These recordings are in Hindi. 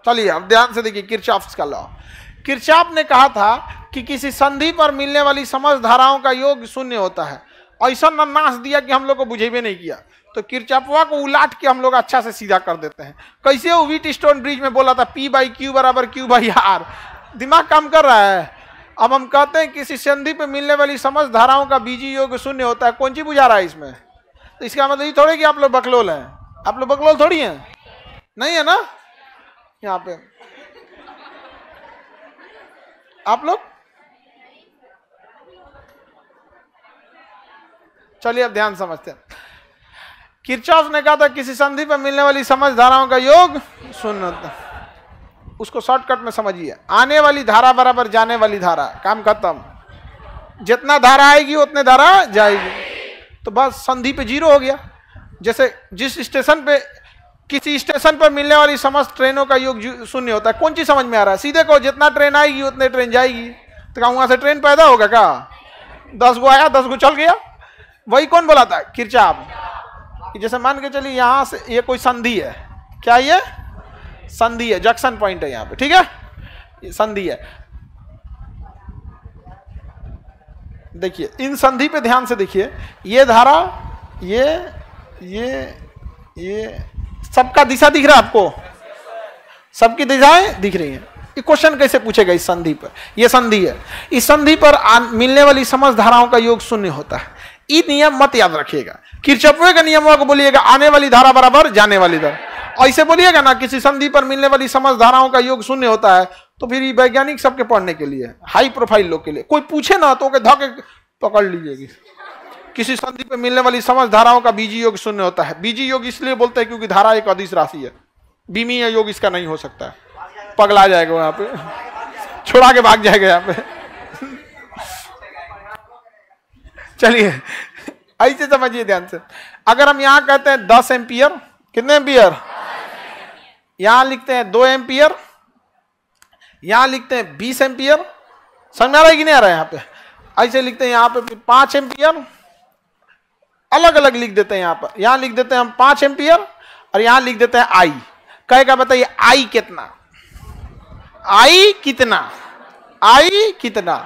चलिए अब ध्यान से देखिए किरचॉफ का लॉ। किरचॉफ ने कहा था कि किसी संधि पर मिलने वाली समस्त धाराओं का योग शून्य होता है। ऐसा न नाश दिया कि हम लोग को बुझेबे नहीं किया, तो किरचॉफवा को उलाट के हम लोग अच्छा से सीधा कर देते हैं। कैसे वो व्हीट स्टोन ब्रिज में बोला था P/Q बराबर Q/R, दिमाग काम कर रहा है। अब हम कहते हैं किसी संधि पर मिलने वाली समस्त धाराओं का बीजीय योग शून्य होता है। कौन सी बुझा रहा है इसमें? तो इसका मतलब ये थोड़ी कि आप लोग बकलोल हैं। आप लोग बकलोल थोड़ी हैं, नहीं है ना यहाँ पे आप लोग। चलिए अब ध्यान समझते हैं। किरचॉफ ने कहा था किसी संधि पर मिलने वाली समस्त धाराओं का योग शून्य होता है। उसको शॉर्टकट में समझिए, आने वाली धारा बराबर जाने वाली धारा, काम खत्म। जितना धारा आएगी उतने धारा जाएगी, तो बस संधि पे जीरो हो गया। जैसे जिस स्टेशन पे किसी स्टेशन पर मिलने वाली समस्त ट्रेनों का योग शून्य होता है। कौन चीज समझ में आ रहा है? सीधे को जितना ट्रेन आएगी उतने ट्रेन जाएगी। तो वहां से ट्रेन पैदा होगा क्या? 10 गो आया 10 गो चल गया। वही कौन बोला था? किरचॉफ। जैसे मान के चलिए यहां से ये कोई संधि है, क्या ये संधि है, जंक्शन पॉइंट है यहाँ पे, ठीक है, ये संधि है। देखिए इन संधि पे ध्यान से देखिए, ये धारा ये सबका दिशा दिख रहा है आपको? सबकी दिशाएं दिख रही हैं। ये क्वेश्चन कैसे पूछेगा इस संधि पर? ये संधि है, इस संधि पर मिलने वाली समस्त धाराओं का योग शून्य होता है। ये नियम मत याद रखिएगा। किरचॉफ के नियमों को बोलिएगा आने वाली धारा बराबर जाने वाली धारा। ऐसे बोलिएगा ना किसी संधि पर मिलने वाली समस्त धाराओं का योग शून्य होता है, तो फिर ये वैज्ञानिक सबके पढ़ने के लिए, हाई प्रोफाइल लोग के लिए। कोई पूछे ना तो धके पकड़ लीजिएगी। किसी संधि पर मिलने वाली समस्त धाराओं का बीजीय योग शून्य होता है। बीजीय योग इसलिए बोलते हैं क्योंकि धारा एक अदिश राशि है। बीमीय योग इसका नहीं हो सकता है, पगला जाएगा वहां पे, छोड़ा के भाग जाएगा यहाँ पे। चलिए ऐसे समझिए ध्यान से। अगर हम यहां कहते हैं 10 एम्पियर, कितने एम्पियर? यहां लिखते हैं 2 एम्पियर, यहां लिखते हैं 20 एम्पियर। समझ में आ रहा है कि नहीं आ रहा है? यहाँ पे ऐसे लिखते हैं, यहाँ पे 5 एम्पियर, अलग अलग लिख देते हैं। यहाँ पर यहां लिख देते हैं हम 5 एम्पियर और यहां लिख देते हैं आई। कहेगा बताइए आई कितना? आई कितना? आई कितना?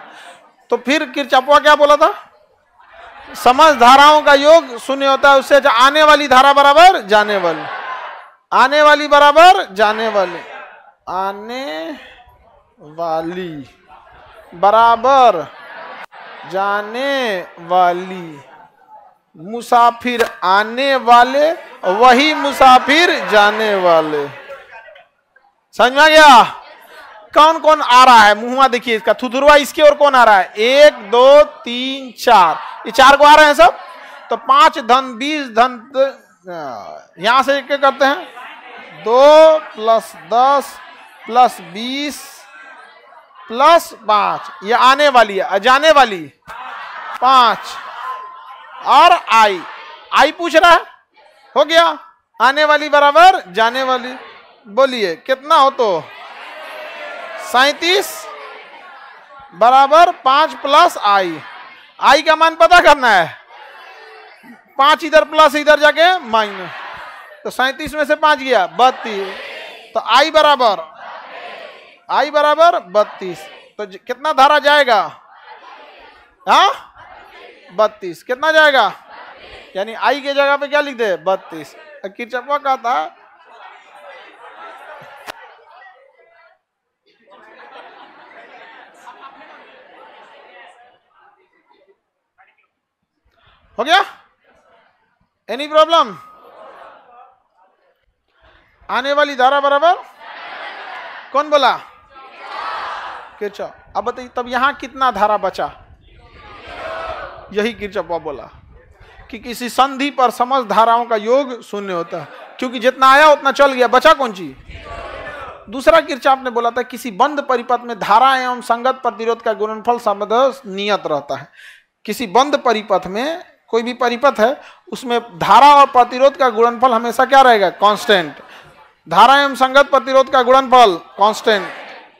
तो फिर किरचॉफ क्या बोला था? समस्त धाराओं का योग शून्य होता है। उससे आने वाली धारा बराबर जाने वाली, आने वाली बराबर जाने वाली, आने वाली बराबर जाने वाली। मुसाफिर आने वाले, वही मुसाफिर जाने वाले। समझ में आ गया? कौन कौन आ रहा है? मुंहवा देखिए इसका, थुथुरवा इसके और कौन आ रहा है? 1 2 3 4, ये 4 को आ रहे हैं सब। तो 5 धन 20 धन, यहां से क्या करते हैं? 2 + 10 + 20 + 5, ये आने वाली है। जाने वाली 5 और आई पूछ रहा है, हो गया। आने वाली बराबर जाने वाली। बोलिए कितना हो? तो 37 बराबर 5 + आई का मान पता करना है। 5 इधर प्लस, इधर जाके माइनस, तो 37 में से 5 गया 32। तो आई बराबर 32। तो कितना धारा जाएगा? हाँ 32। कितना जाएगा? यानी आई के जगह पे क्या लिख दे? 32। किरचॉफ का था हो गया? Any problem? आने वाली धारा बराबर कौन बोला? किरचॉफ। अब बताइए तब यहां कितना धारा बचा? यही किरचॉफ बोला कि किसी संधि पर समस्त धाराओं का योग शून्य होता है, क्योंकि जितना आया उतना चल गया, बचा कौन चीज? दूसरा किरचॉफ ने बोला था किसी बंद परिपथ में धारा एवं संगत प्रतिरोध का गुणनफल सर्वदा नियत रहता है। किसी बंद परिपथ में, कोई भी परिपथ है उसमें धारा और प्रतिरोध का गुणनफल हमेशा क्या रहेगा? कांस्टेंट। धारा एवं संगत प्रतिरोध का गुणनफल कांस्टेंट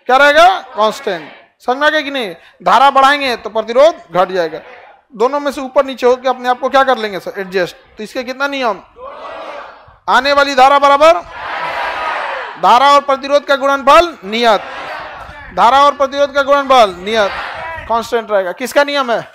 क्या रहेगा? कांस्टेंट। समझ में आ गया कि नहीं? धारा बढ़ाएंगे तो प्रतिरोध घट जाएगा। दोनों में से ऊपर नीचे होकर अपने आप को क्या कर लेंगे सर? एडजस्ट। तो इसके कितना नियम? आने वाली धारा बराबर धारा और प्रतिरोध का गुणनफल नियत, धारा और प्रतिरोध का गुणनफल नियत, कांस्टेंट रहेगा। किसका नियम है?